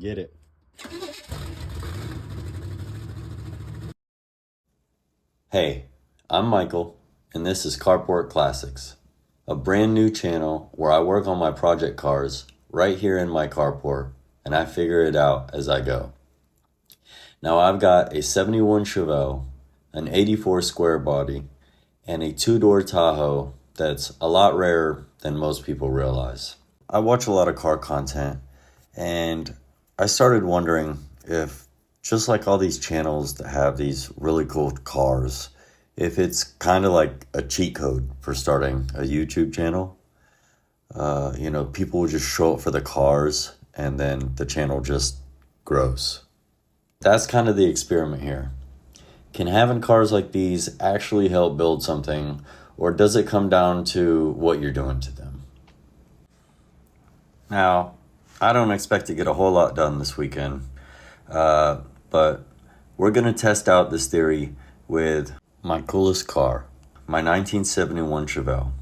Get it. Hey, I'm Michael, and this is Carport Classics, a brand new channel where I work on my project cars right here in my carport, and I figure it out as I go. Now I've got a 71 Chevelle, an 84 Squarebody, and a two-door Tahoe that's a lot rarer than most people realize. I watch a lot of car content, and I started wondering if, just like all these channels that have these really cool cars, if it's kind of like a cheat code for starting a YouTube channel. People will just show up for the cars and then the channel just grows. That's kind of the experiment here. Can having cars like these actually help build something, or does it come down to what you're doing to them? Now, I don't expect to get a whole lot done this weekend, but we're going to test out this theory with my coolest car, my 1971 Chevelle.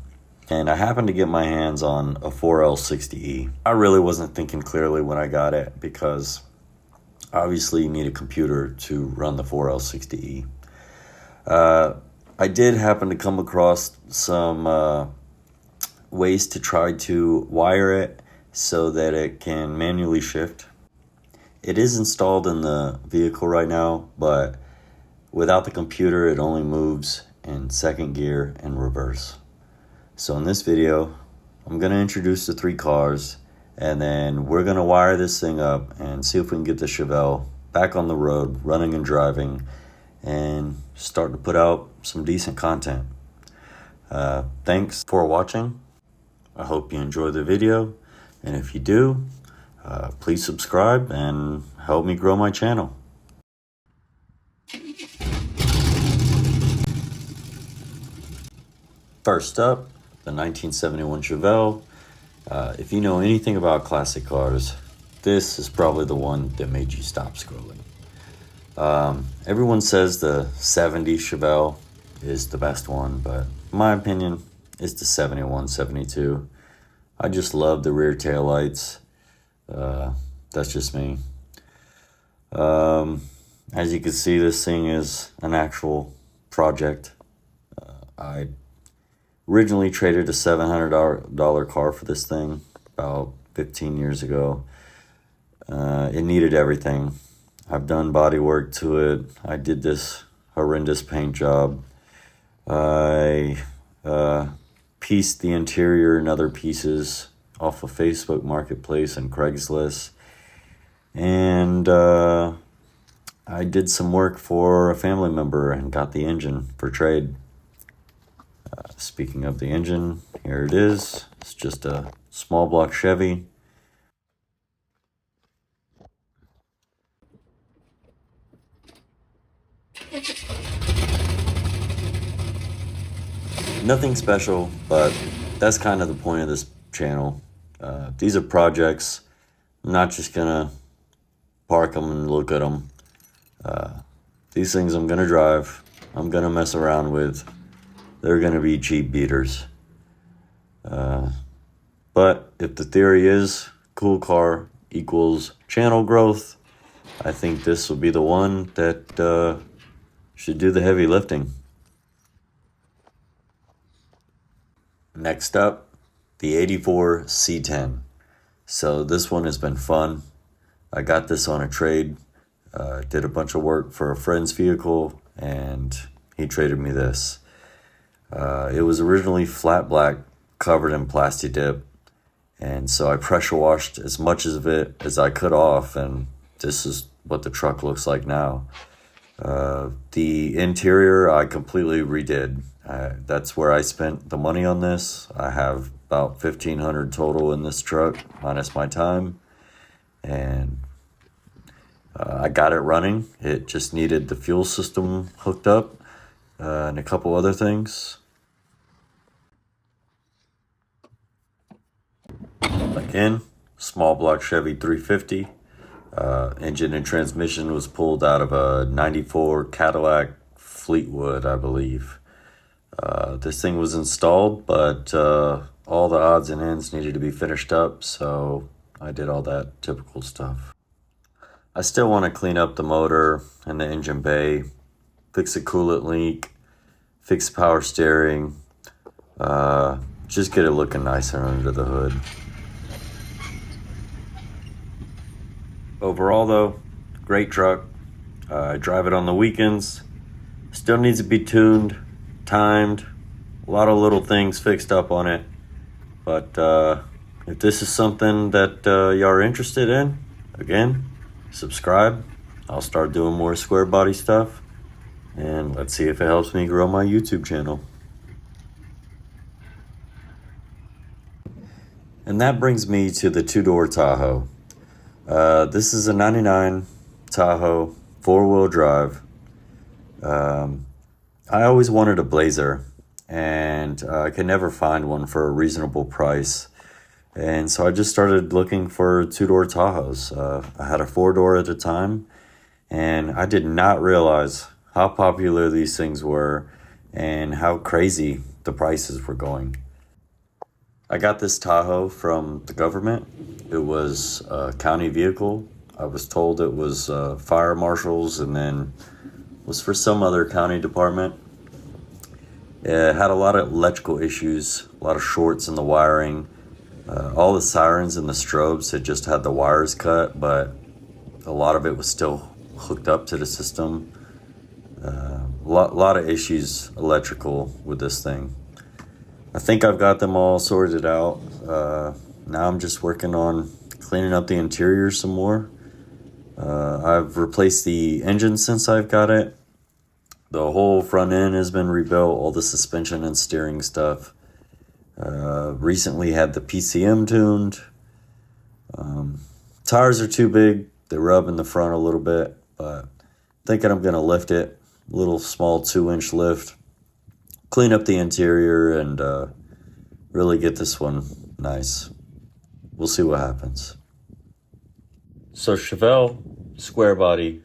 And I happened to get my hands on a 4L60E. I really wasn't thinking clearly when I got it because obviously you need a computer to run the 4L60E. I did happen to come across some ways to try to wire it so that it can manually shift. It is installed in the vehicle right now, but without the computer, it only moves in second gear and reverse. So in this video, I'm going to introduce the three cars, and then we're going to wire this thing up and see if we can get the Chevelle back on the road, running and driving, and start to put out some decent content. Thanks for watching. I hope you enjoy the video, and if you do, please subscribe and help me grow my channel. First up, the 1971 Chevelle. If you know anything about classic cars, this is probably the one that made you stop scrolling. Everyone says the 70 Chevelle is the best one, but in my opinion, it's the 71, 72. I just love the rear tail lights. That's just me. As you can see, this thing is an actual project. I originally traded a $700 car for this thing about 15 years ago. It needed everything. I've done body work to it. I did this horrendous paint job. I pieced the interior and other pieces off of Facebook Marketplace and Craigslist. And I did some work for a family member and got the engine for trade. Speaking of the engine, here it is. It's just a small block Chevy. Nothing special, but that's kind of the point of this channel. These are projects. I'm not just gonna park them and look at them. These things I'm gonna drive. I'm gonna mess around with. They're gonna be cheap beaters. But if the theory is cool car equals channel growth, I think this will be the one that should do the heavy lifting. Next up, the 84 C10. So this one has been fun. I got this on a trade. Did a bunch of work for a friend's vehicle, and he traded me this. It was originally flat black, covered in plasti dip, and so I pressure washed as much of it as I could off, and this is what the truck looks like now. The interior I completely redid. That's where I spent the money on this. I have about $1,500 total in this truck, minus my time, and I got it running. It just needed the fuel system hooked up and a couple other things. Again, small block Chevy 350. Engine and transmission was pulled out of a 94 Cadillac Fleetwood, I believe. This thing was installed, but all the odds and ends needed to be finished up, so I did all that typical stuff. I still want to clean up the motor and the engine bay, fix a coolant leak, fix power steering, just get it looking nicer under the hood. Overall though, great truck. I drive it on the weekends. Still needs to be tuned, timed, a lot of little things fixed up on it. But if this is something that y'all are interested in, again, subscribe. I'll start doing more Squarebody stuff. And let's see if it helps me grow my YouTube channel. And that brings me to the two-door Tahoe. This is a 99 Tahoe, four-wheel drive. I always wanted a Blazer, and I could never find one for a reasonable price. And so I just started looking for two-door Tahoes. I had a four-door at the time, and I did not realize how popular these things were and how crazy the prices were going. I got this Tahoe from the government. It was a county vehicle. I was told it was fire marshals and then was for some other county department. It had a lot of electrical issues, a lot of shorts in the wiring. All the sirens and the strobes had just had the wires cut, but a lot of it was still hooked up to the system. A lot of issues electrical with this thing. I think I've got them all sorted out. Now I'm just working on cleaning up the interior some more. I've replaced the engine since I've got it. The whole front end has been rebuilt, all the suspension and steering stuff. Recently had the PCM tuned. Tires are too big. They rub in the front a little bit, but thinking I'm going to lift it. Little small 2-inch lift. Clean up the interior and really get this one nice. We'll see what happens. So Chevelle, Squarebody,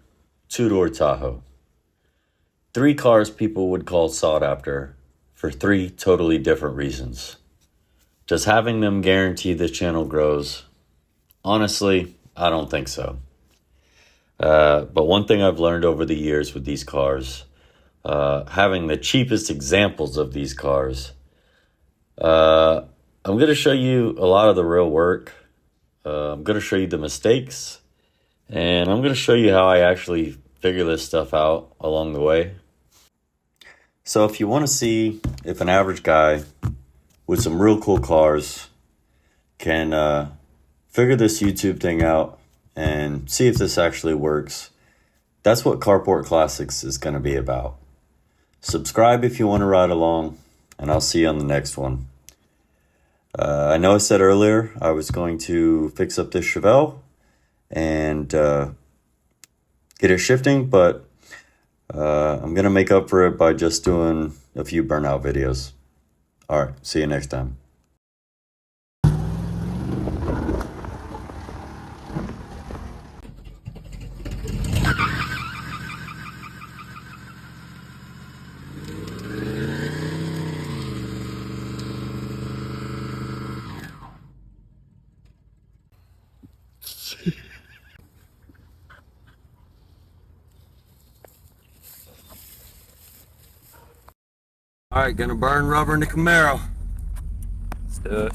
two-door Tahoe. 3 cars people would call sought after for 3 totally different reasons. Does having them guarantee the channel grows? Honestly, I don't think so. But one thing I've learned over the years with these cars, having the cheapest examples of these cars, I'm going to show you a lot of the real work. I'm going to show you the mistakes, and I'm going to show you how I actually figure this stuff out along the way. So if you want to see if an average guy with some real cool cars can figure this YouTube thing out and see if this actually works, that's what Carport Classics is going to be about. Subscribe if you want to ride along, and I'll see you on the next one. I know I said earlier I was going to fix up this Chevelle and get it shifting, but I'm going to make up for it by just doing a few burnout videos. All right, see you next time. All right, gonna burn rubber in the Camaro. Let's do it.